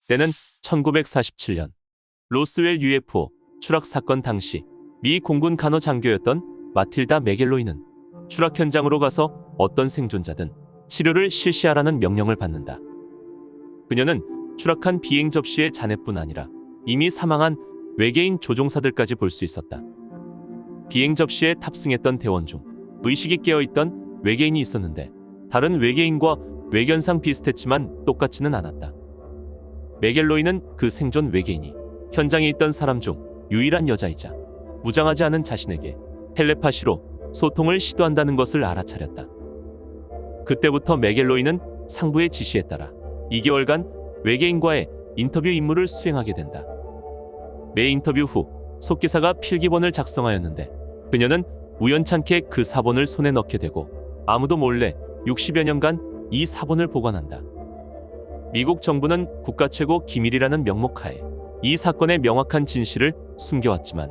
때는 1947년 로스웰 UFO 추락 사건 당시 미 공군 간호 장교였던 마틸다 맥겔로이는 추락 현장으로 가서 어떤 생존자든 치료를 실시하라는 명령을 받는다. 그녀는 추락한 비행 접시의 잔해뿐 아니라 이미 사망한 외계인 조종사들까지 볼 수 있었다. 비행 접시에 탑승했던 대원 중 의식이 깨어있던 외계인이 있었는데 다른 외계인과 외견상 비슷했지만 똑같지는 않았다. 맥겔로이는 그 생존 외계인이 현장에 있던 사람 중 유일한 여자이자 무장하지 않은 자신에게 텔레파시로 소통을 시도한다는 것을 알아차렸다. 그때부터 맥겔로이는 상부의 지시에 따라 2개월간 외계인과의 인터뷰 임무를 수행하게 된다. 매 인터뷰 후 속기사가 필기본을 작성하였는데 그녀는 우연찮게 그 사본을 손에 넣게 되고 아무도 몰래 60여 년간 이 사본을 보관한다. 미국 정부는 국가 최고 기밀이라는 명목하에 이 사건의 명확한 진실을 숨겨왔지만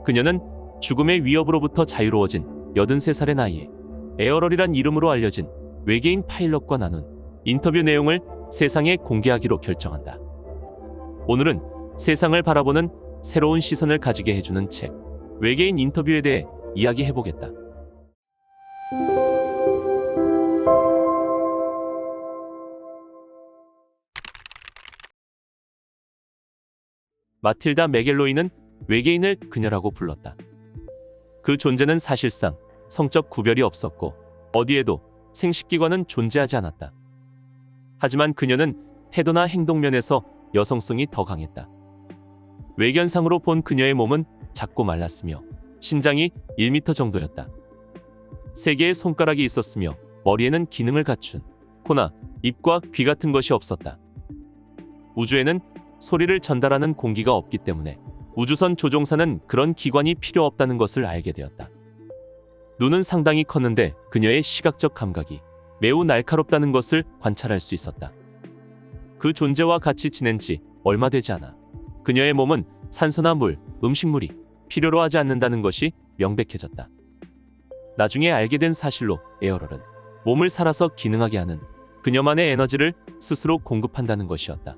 그녀는 죽음의 위협으로부터 자유로워진 83살의 나이에 에어럴이란 이름으로 알려진 외계인 파일럿과 나눈 인터뷰 내용을 세상에 공개하기로 결정한다. 오늘은 세상을 바라보는 새로운 시선을 가지게 해주는 책, 외계인 인터뷰에 대해 이야기해보겠다. 마틸다 맥겔로이는 외계인을 그녀라고 불렀다. 그 존재는 사실상 성적 구별이 없었고 어디에도 생식기관은 존재하지 않았다. 하지만 그녀는 태도나 행동면에서 여성성이 더 강했다. 외견상으로 본 그녀의 몸은 작고 말랐으며 신장이 1m 정도였다. 3개의 손가락이 있었으며 머리에는 기능을 갖춘 코나 입과 귀 같은 것이 없었다. 우주에는 소리를 전달하는 공기가 없기 때문에 우주선 조종사는 그런 기관이 필요 없다는 것을 알게 되었다. 눈은 상당히 컸는데 그녀의 시각적 감각이 매우 날카롭다는 것을 관찰할 수 있었다. 그 존재와 같이 지낸 지 얼마 되지 않아 그녀의 몸은 산소나 물, 음식물이 필요로 하지 않는다는 것이 명백해졌다. 나중에 알게 된 사실로 에어럴은 몸을 살아서 기능하게 하는 그녀만의 에너지를 스스로 공급한다는 것이었다.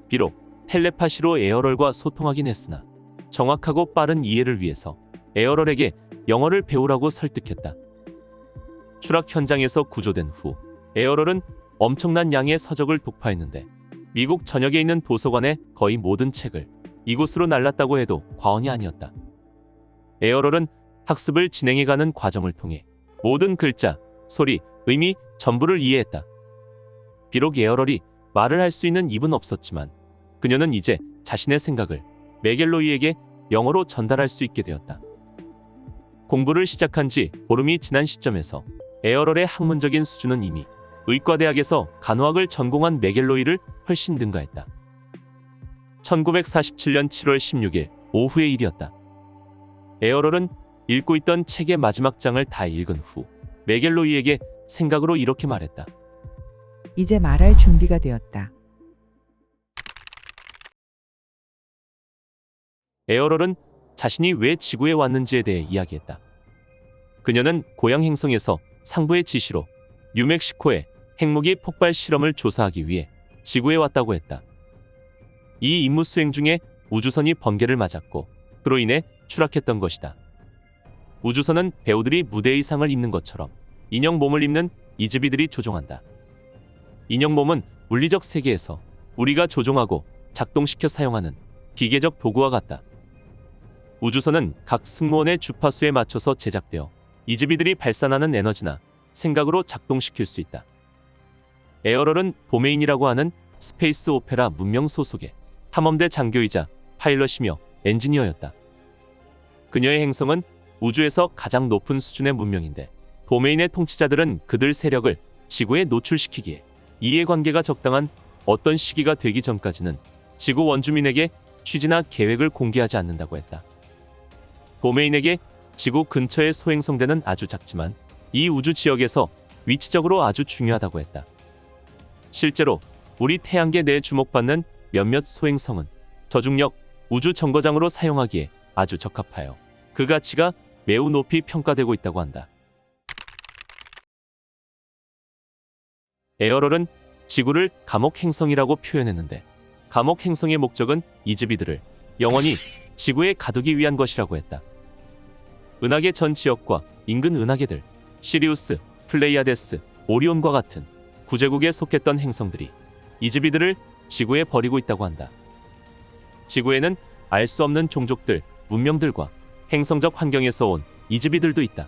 비록 텔레파시로 에어럴과 소통하긴 했으나 정확하고 빠른 이해를 위해서 에어럴에게 영어를 배우라고 설득했다. 추락 현장에서 구조된 후 에어럴은 엄청난 양의 서적을 독파했는데 미국 전역에 있는 도서관의 거의 모든 책을 이곳으로 날랐다고 해도 과언이 아니었다. 에어럴은 학습을 진행해가는 과정을 통해 모든 글자, 소리, 의미 전부를 이해했다. 비록 에어럴이 말을 할 수 있는 입은 없었지만 그녀는 이제 자신의 생각을 맥겔로이에게 영어로 전달할 수 있게 되었다. 공부를 시작한 지 보름이 지난 시점에서 에어럴의 학문적인 수준은 이미 의과대학에서 간호학을 전공한 맥겔로이를 훨씬 능가했다. 1947년 7월 16일 오후의 일이었다. 에어럴은 읽고 있던 책의 마지막 장을 다 읽은 후 맥겔로이에게 생각으로 이렇게 말했다. 이제 말할 준비가 되었다. 에어럴은 자신이 왜 지구에 왔는지에 대해 이야기했다. 그녀는 고향 행성에서 상부의 지시로 뉴멕시코의 핵무기 폭발 실험을 조사하기 위해 지구에 왔다고 했다. 이 임무 수행 중에 우주선이 번개를 맞았고 그로 인해 추락했던 것이다. 우주선은 배우들이 무대 의상을 입는 것처럼 인형 몸을 입는 이즈비들이 조종한다. 인형 몸은 물리적 세계에서 우리가 조종하고 작동시켜 사용하는 기계적 도구와 같다. 우주선은 각 승무원의 주파수에 맞춰서 제작되어 이즈비들이 발산하는 에너지나 생각으로 작동시킬 수 있다. 에어럴은 도메인이라고 하는 스페이스 오페라 문명 소속의 탐험대 장교이자 파일럿이며 엔지니어였다. 그녀의 행성은 우주에서 가장 높은 수준의 문명인데 도메인의 통치자들은 그들 세력을 지구에 노출시키기에 이해관계가 적당한 어떤 시기가 되기 전까지는 지구 원주민에게 취지나 계획을 공개하지 않는다고 했다. 도메인에게 지구 근처의 소행성대는 아주 작지만 이 우주 지역에서 위치적으로 아주 중요하다고 했다. 실제로 우리 태양계 내에 주목받는 몇몇 소행성은 저중력 우주 정거장으로 사용하기에 아주 적합하여 그 가치가 매우 높이 평가되고 있다고 한다. 에어럴은 지구를 감옥 행성이라고 표현했는데 감옥 행성의 목적은 이즈비들을 영원히 지구에 가두기 위한 것이라고 했다. 은하계 전 지역과 인근 은하계들, 시리우스, 플레이아데스, 오리온과 같은 구제국에 속했던 행성들이 이즈비들을 지구에 버리고 있다고 한다. 지구에는 알 수 없는 종족들, 문명들과 행성적 환경에서 온 이즈비들도 있다.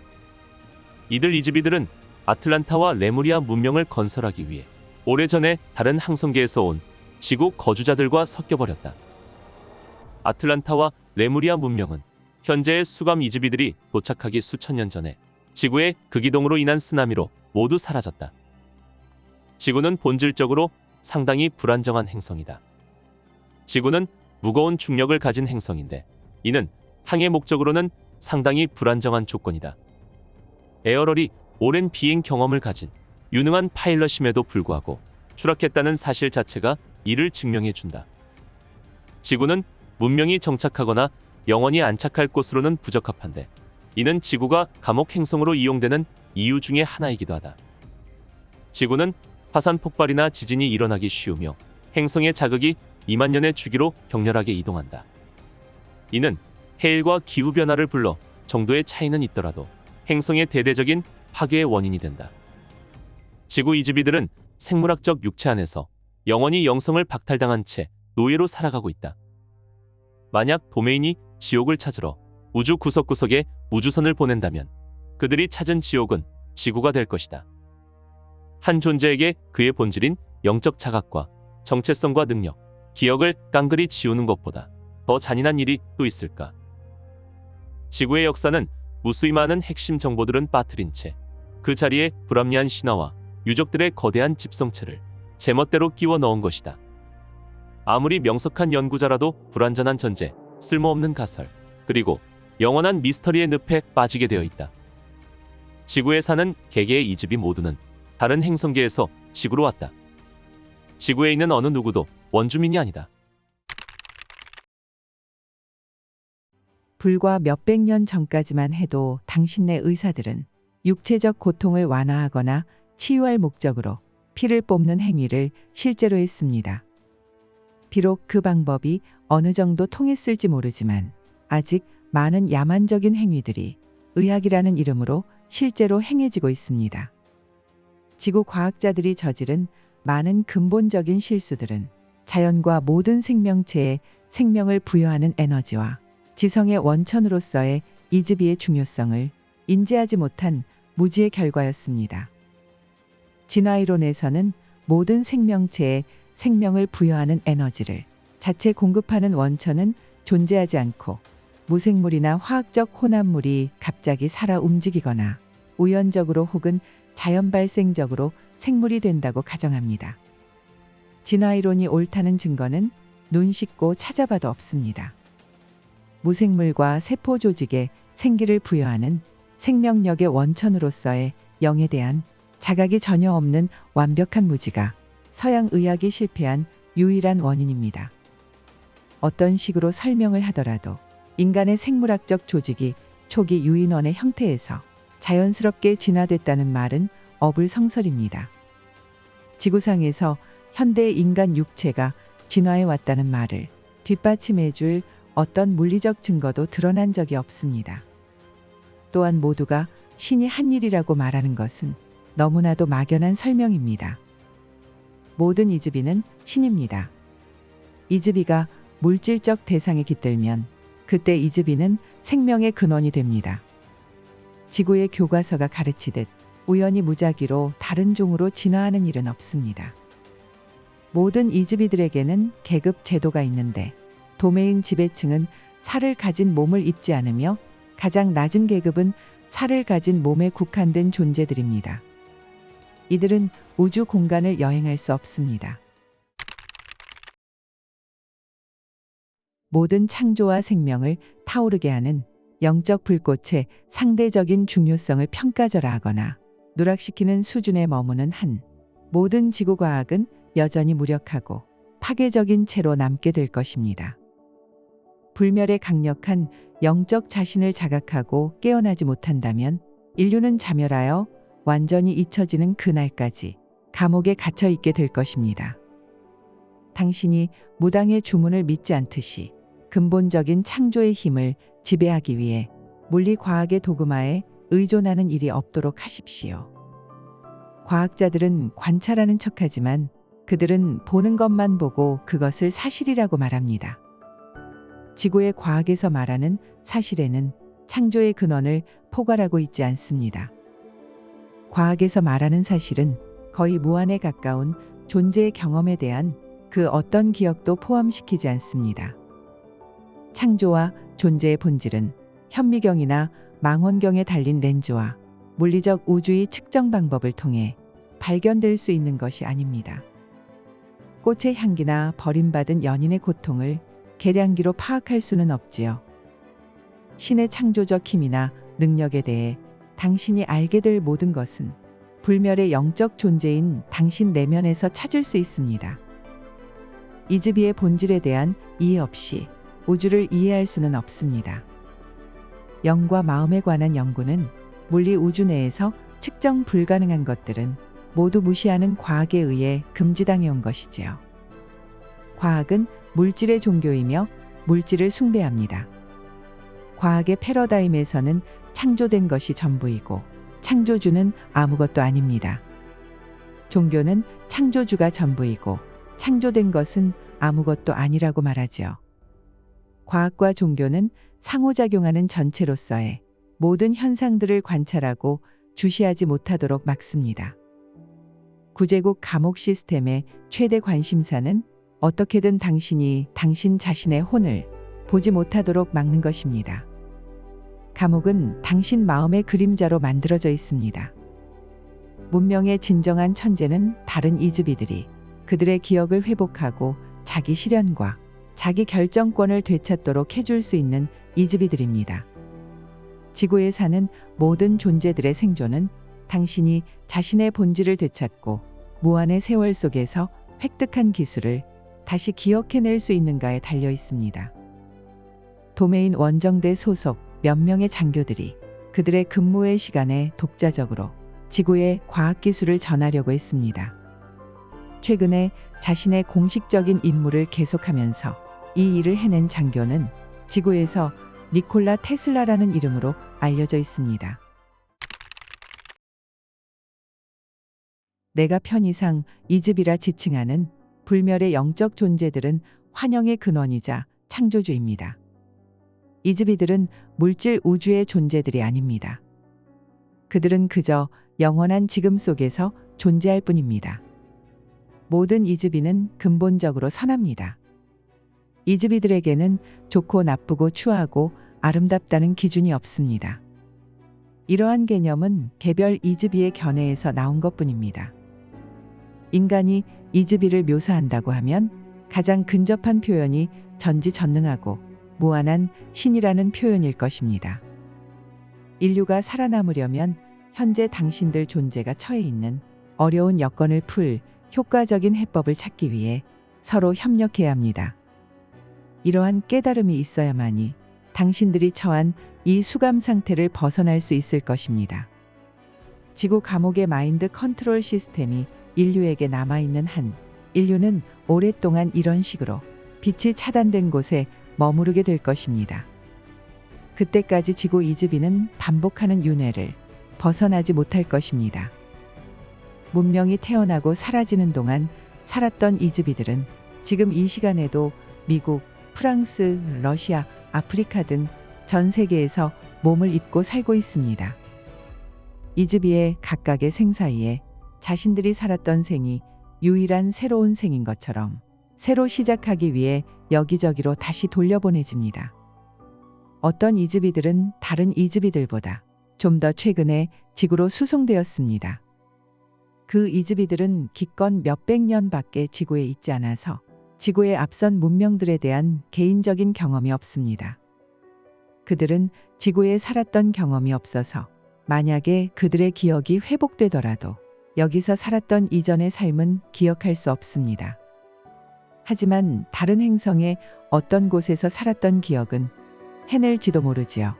이들 이즈비들은 아틀란타와 레무리아 문명을 건설하기 위해 오래전에 다른 항성계에서 온 지구 거주자들과 섞여버렸다. 아틀란타와 레무리아 문명은 현재의 수감 이즈비들이 도착하기 수천 년 전에 지구의 극이동으로 인한 쓰나미로 모두 사라졌다. 지구는 본질적으로 상당히 불안정한 행성이다. 지구는 무거운 중력을 가진 행성인데 이는 항해 목적으로는 상당히 불안정한 조건이다. 에어럴이 오랜 비행 경험을 가진 유능한 파일럿임에도 불구하고 추락했다는 사실 자체가 이를 증명해준다. 지구는 문명이 정착하거나 영원히 안착할 곳으로는 부적합한데 이는 지구가 감옥 행성으로 이용되는 이유 중에 하나이기도 하다. 지구는 화산 폭발이나 지진이 일어나기 쉬우며 행성의 자극이 2만 년의 주기로 격렬하게 이동한다. 이는 해일과 기후변화를 불러 정도의 차이는 있더라도 행성의 대대적인 파괴의 원인이 된다. 지구 이즈비들은 생물학적 육체 안에서 영원히 영성을 박탈당한 채 노예로 살아가고 있다. 만약 도메인이 지옥을 찾으러 우주 구석구석에 우주선을 보낸다면 그들이 찾은 지옥은 지구가 될 것이다. 한 존재에게 그의 본질인 영적 자각과 정체성과 능력, 기억을 깡그리 지우는 것보다 더 잔인한 일이 또 있을까? 지구의 역사는 무수히 많은 핵심 정보들은 빠뜨린 채 그 자리에 불합리한 신화와 유적들의 거대한 집성체를 제멋대로 끼워 넣은 것이다. 아무리 명석한 연구자라도 불완전한 전제, 쓸모없는 가설, 그리고 영원한 미스터리의 늪에 빠지게 되어 있다. 지구에 사는 개개의 이즈비 모두는 다른 행성계에서 지구로 왔다. 지구에 있는 어느 누구도 원주민이 아니다. 불과 몇백 년 전까지만 해도 당신네 의사들은 육체적 고통을 완화하거나 치유할 목적으로 피를 뽑는 행위를 실제로 했습니다. 비록 그 방법이 어느 정도 통했을지 모르지만 아직 많은 야만적인 행위들이 의학이라는 이름으로 실제로 행해지고 있습니다. 지구 과학자들이 저지른 많은 근본적인 실수들은 자연과 모든 생명체에 생명을 부여하는 에너지와 지성의 원천으로서의 이즈비의 중요성을 인지하지 못한 무지의 결과였습니다. 진화이론에서는 모든 생명체에 생명을 부여하는 에너지를 자체 공급하는 원천은 존재하지 않고 무생물이나 화학적 혼합물이 갑자기 살아 움직이거나 우연적으로 혹은 자연 발생적으로 생물이 된다고 가정합니다. 진화이론이 옳다는 증거는 눈 씻고 찾아봐도 없습니다. 무생물과 세포 조직에 생기를 부여하는 생명력의 원천으로서의 영에 대한 자각이 전혀 없는 완벽한 무지가 서양 의학이 실패한 유일한 원인입니다. 어떤 식으로 설명을 하더라도 인간의 생물학적 조직이 초기 유인원의 형태에서 자연스럽게 진화됐다는 말은 어불성설입니다. 지구상에서 현대 인간 육체가 진화해 왔다는 말을 뒷받침해 줄 어떤 물리적 증거도 드러난 적이 없습니다. 또한 모두가 신이 한 일이라고 말하는 것은 너무나도 막연한 설명입니다. 모든 이즈비는 신입니다. 이즈비가 물질적 대상에 깃들면 그때 이즈비는 생명의 근원이 됩니다. 지구의 교과서가 가르치듯 우연히 무작위로 다른 종으로 진화하는 일은 없습니다. 모든 이즈비들에게는 계급 제도가 있는데 도메인 지배층은 살을 가진 몸을 입지 않으며 가장 낮은 계급은 살을 가진 몸에 국한된 존재들입니다. 이들은 우주 공간을 여행할 수 없습니다. 모든 창조와 생명을 타오르게 하는 영적 불꽃의 상대적인 중요성을 평가절하하거나 누락시키는 수준에 머무는 한 모든 지구과학은 여전히 무력하고 파괴적인 채로 남게 될 것입니다. 불멸의 강력한 영적 자신을 자각하고 깨어나지 못한다면 인류는 자멸하여 완전히 잊혀지는 그날까지 감옥에 갇혀 있게 될 것입니다. 당신이 무당의 주문을 믿지 않듯이 근본적인 창조의 힘을 지배하기 위해 물리과학의 도그마에 의존하는 일이 없도록 하십시오. 과학자들은 관찰하는 척하지만 그들은 보는 것만 보고 그것을 사실이라고 말합니다. 지구의 과학에서 말하는 사실에는 창조의 근원을 포괄하고 있지 않습니다. 과학에서 말하는 사실은 거의 무한에 가까운 존재의 경험에 대한 그 어떤 기억도 포함시키지 않습니다. 창조와 존재의 본질은 현미경이나 망원경에 달린 렌즈와 물리적 우주의 측정 방법을 통해 발견될 수 있는 것이 아닙니다. 꽃의 향기나 버림받은 연인의 고통을 계량기로 파악할 수는 없지요. 신의 창조적 힘이나 능력에 대해 당신이 알게 될 모든 것은 불멸의 영적 존재인 당신 내면에서 찾을 수 있습니다. 이즈비의 본질에 대한 이해 없이 우주를 이해할 수는 없습니다. 영과 마음에 관한 연구는 물리 우주 내에서 측정 불가능한 것들은 모두 무시하는 과학에 의해 금지당해온 것이지요. 과학은 물질의 종교이며 물질을 숭배합니다. 과학의 패러다임에서는 창조된 것이 전부이고 창조주는 아무것도 아닙니다. 종교는 창조주가 전부이고 창조된 것은 아무것도 아니라고 말하지요. 과학과 종교는 상호작용하는 전체로서의 모든 현상들을 관찰하고 주시하지 못하도록 막습니다. 구제국 감옥 시스템의 최대 관심사는 어떻게든 당신이 당신 자신의 혼을 보지 못하도록 막는 것입니다. 감옥은 당신 마음의 그림자로 만들어져 있습니다. 문명의 진정한 천재는 다른 이즈비들이 그들의 기억을 회복하고 자기 실현과 자기 결정권을 되찾도록 해줄 수 있는 이즈비들입니다. 지구에 사는 모든 존재들의 생존은 당신이 자신의 본질을 되찾고 무한의 세월 속에서 획득한 기술을 다시 기억해낼 수 있는가에 달려 있습니다. 도메인 원정대 소속 몇 명의 장교들이 그들의 근무의 시간에 독자적으로 지구의 과학기술을 전하려고 했습니다. 최근에 자신의 공식적인 임무를 계속하면서 이 일을 해낸 장교는 지구에서 니콜라 테슬라라는 이름으로 알려져 있습니다. 내가 편의상 이즈비라 지칭하는 불멸의 영적 존재들은 환영의 근원이자 창조주입니다. 이즈비들은 물질 우주의 존재들이 아닙니다. 그들은 그저 영원한 지금 속에서 존재할 뿐입니다. 모든 이즈비는 근본적으로 선합니다. 이즈비들에게는 좋고 나쁘고 추하고 아름답다는 기준이 없습니다. 이러한 개념은 개별 이즈비의 견해에서 나온 것뿐입니다. 인간이 이즈비를 묘사한다고 하면 가장 근접한 표현이 전지전능하고 무한한 신이라는 표현일 것입니다. 인류가 살아남으려면 현재 당신들 존재가 처해 있는 어려운 여건을 풀 효과적인 해법을 찾기 위해 서로 협력해야 합니다. 이러한 깨달음이 있어야만이 당신들이 처한 이 수감 상태를 벗어날 수 있을 것입니다. 지구 감옥의 마인드 컨트롤 시스템이 인류에게 남아있는 한 인류는 오랫동안 이런 식으로 빛이 차단된 곳에 머무르게 될 것입니다. 그때까지 지구 이즈비는 반복하는 윤회를 벗어나지 못할 것입니다. 문명이 태어나고 사라지는 동안 살았던 이즈비들은 지금 이 시간에도 미국, 프랑스, 러시아, 아프리카 등 전 세계에서 몸을 입고 살고 있습니다. 이즈비의 각각의 생 사이에 자신들이 살았던 생이 유일한 새로운 생인 것처럼 새로 시작하기 위해 여기저기로 다시 돌려보내집니다. 어떤 이즈비들은 다른 이즈비들보다 좀 더 최근에 지구로 수송되었습니다. 그 이즈비들은 기껏 몇백 년밖에 지구에 있지 않아서 지구의 앞선 문명들에 대한 개인적인 경험이 없습니다. 그들은 지구에 살았던 경험이 없어서 만약에 그들의 기억이 회복되더라도 여기서 살았던 이전의 삶은 기억할 수 없습니다. 하지만 다른 행성의 어떤 곳에서 살았던 기억은 해낼지도 모르지요.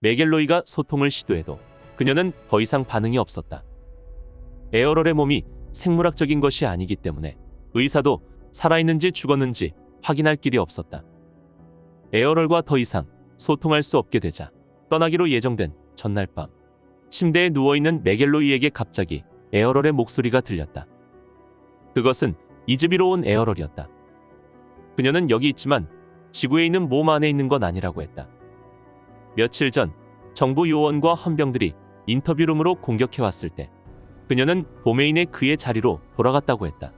메겔로이가 소통을 시도해도 그녀는 더 이상 반응이 없었다. 에어롤의 몸이 생물학적인 것이 아니기 때문에 의사도 살아있는지 죽었는지 확인할 길이 없었다. 에어럴과 더 이상 소통할 수 없게 되자 떠나기로 예정된 전날 밤, 침대에 누워있는 메겔로이에게 갑자기 에어럴의 목소리가 들렸다. 그것은 이즈비로 온 에어럴이었다. 그녀는 여기 있지만 지구에 있는 몸 안에 있는 건 아니라고 했다. 며칠 전 정부 요원과 헌병들이 인터뷰룸으로 공격해왔을 때 그녀는 보메인의 그의 자리로 돌아갔다고 했다.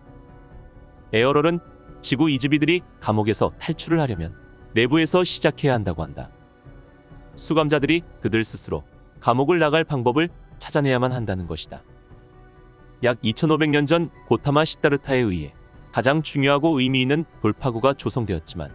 에어럴은 지구 이즈비들이 감옥에서 탈출을 하려면 내부에서 시작해야 한다고 한다. 수감자들이 그들 스스로 감옥을 나갈 방법을 찾아내야만 한다는 것이다. 약 2500년 전 고타마 시다르타에 의해 가장 중요하고 의미 있는 돌파구가 조성되었지만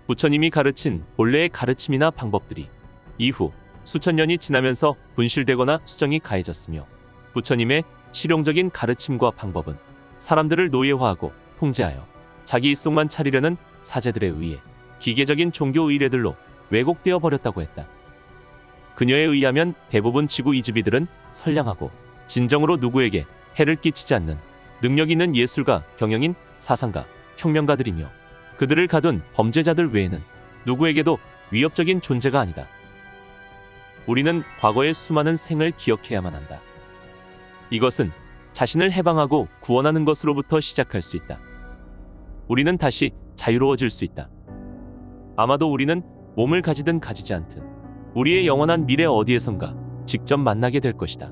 부처님이 가르친 본래의 가르침이나 방법들이 이후 수천 년이 지나면서 분실되거나 수정이 가해졌으며 부처님의 실용적인 가르침과 방법은 사람들을 노예화하고 통제하여 자기 입속만 차리려는 사제들에 의해 기계적인 종교 의례들로 왜곡되어 버렸다고 했다. 그녀에 의하면 대부분 지구 이즈비들은 선량하고 진정으로 누구에게 해를 끼치지 않는 능력 있는 예술가, 경영인, 사상가, 혁명가들이며 그들을 가둔 범죄자들 외에는 누구에게도 위협적인 존재가 아니다. 우리는 과거의 수많은 생을 기억해야만 한다. 이것은 자신을 해방하고 구원하는 것으로부터 시작할 수 있다. 우리는 다시 자유로워질 수 있다. 아마도 우리는 몸을 가지든 가지지 않든 우리의 영원한 미래 어디에선가 직접 만나게 될 것이다.